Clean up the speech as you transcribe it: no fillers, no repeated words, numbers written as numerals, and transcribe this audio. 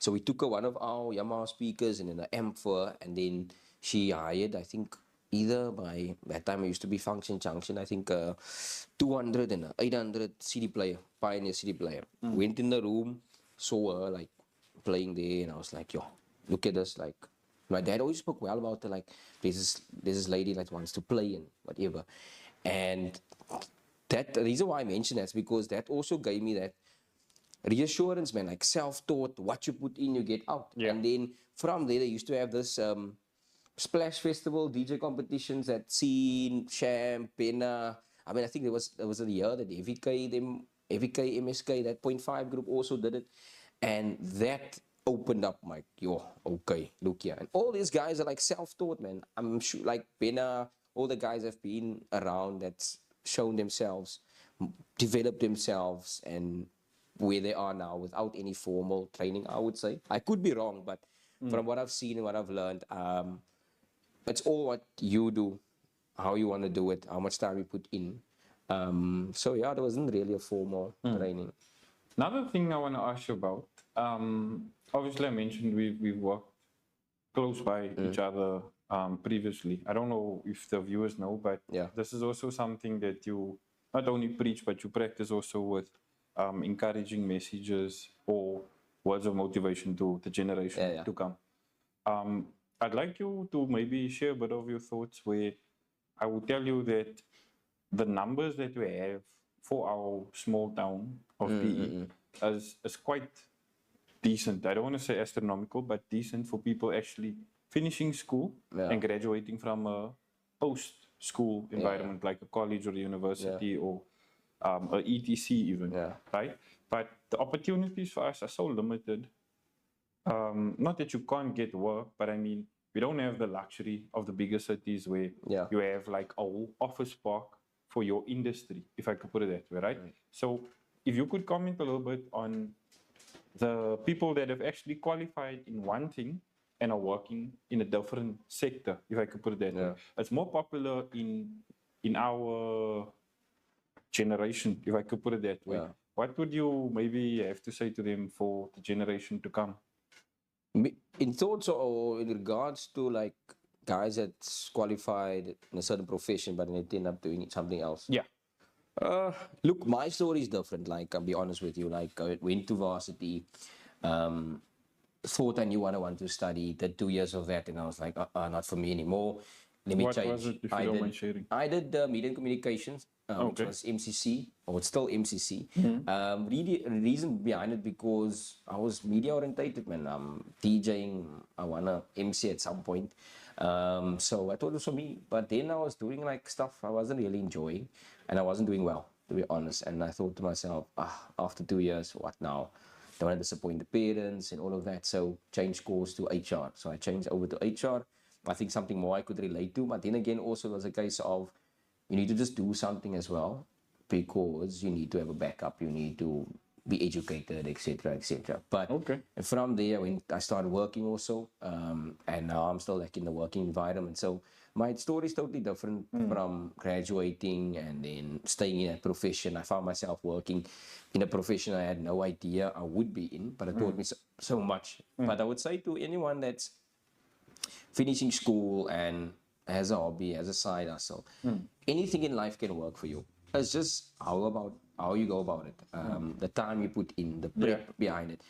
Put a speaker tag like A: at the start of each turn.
A: So we took one of our Yamaha speakers and then an amp for her, and then she hired, I think, either by that time it used to be Function Junction, I think 200 and a 800 CD player, Pioneer CD player. Went in the room, saw her like playing there, and I was like, yo, look at this. Like, my dad always spoke well about her. Like, there's this lady that wants to play and whatever. And that the reason why I mention that is because that also gave me that reassurance, man, like self-taught, what you put in, you get out.
B: Yeah.
A: And then from there, they used to have this Splash Festival, DJ competitions at Scene, Sham, Pena. I mean, I think there was a year that EVK, MSK, that point 0.5 group also did it. And that opened up my, yo, okay, look here. And all these guys are like self-taught, man. I'm sure, like Pena, all the guys have been around that's shown themselves, developed themselves, and where they are now without any formal training, I would say. I could be wrong, but from what I've seen and what I've learned, it's all what you do, how you want to do it, how much time you put in. So yeah, there wasn't really a formal training.
B: Another thing I want to ask you about, obviously I mentioned we've worked close by each other previously. I don't know if the viewers know, but
A: Yeah.
B: this is also something that you not only preach, but you practice also with encouraging messages or words of motivation to the generation
A: Yeah, yeah.
B: to come. I'd like you to maybe share a bit of your thoughts where I will tell you that the numbers that we have for our small town of PE is quite decent. I don't want to say astronomical, but decent for people actually finishing school
A: Yeah.
B: and graduating from a post-school environment like a college or a university or a ETC even,
A: Yeah.
B: right? But the opportunities for us are so limited. Not that you can't get work, but I mean, we don't have the luxury of the bigger cities where
A: Yeah.
B: you have like a whole office park for your industry, if I could put it that way, right? So if you could comment a little bit on the people that have actually qualified in one thing and are working in a different sector, if I could put it that way. It's more popular in our generation, if I could put it that way.
A: Yeah.
B: What would you maybe have to say to them for the generation to come?
A: In thoughts or in regards to like guys that's qualified in a certain profession but they end up doing something else.
B: Yeah.
A: Look, my story is different. Like, I'll be honest with you. Like, I went to varsity, thought I knew what I wanted to study, did 2 years of that, and I was like, not for me anymore. Let me
B: What
A: change.
B: was it, if you don't mind sharing?
A: I did media and communications, which
B: Okay.
A: was MCC, or it's still MCC. Really, reason behind it because I was media orientated, man. DJing, I wanna MC at some point. So I thought it was for me, but then I was doing like stuff I wasn't really enjoying, and I wasn't doing well, to be honest. And I thought to myself, after 2 years, what now? Don't want to disappoint the parents and all of that. So change course to HR. So I changed over to HR. I think something more I could relate to. But then again, also there's a case of you need to just do something as well because you need to have a backup. You need to be educated, etc., etc. But
B: Okay.
A: from there, when I started working also, and now I'm still like in the working environment. So my story is totally different from graduating and then staying in that profession. I found myself working in a profession I had no idea I would be in, but it taught me so much. But I would say to anyone that's finishing school and as a hobby, as a side hustle, anything in life can work for you. It's just how you go about it, the time you put in, the prep behind it.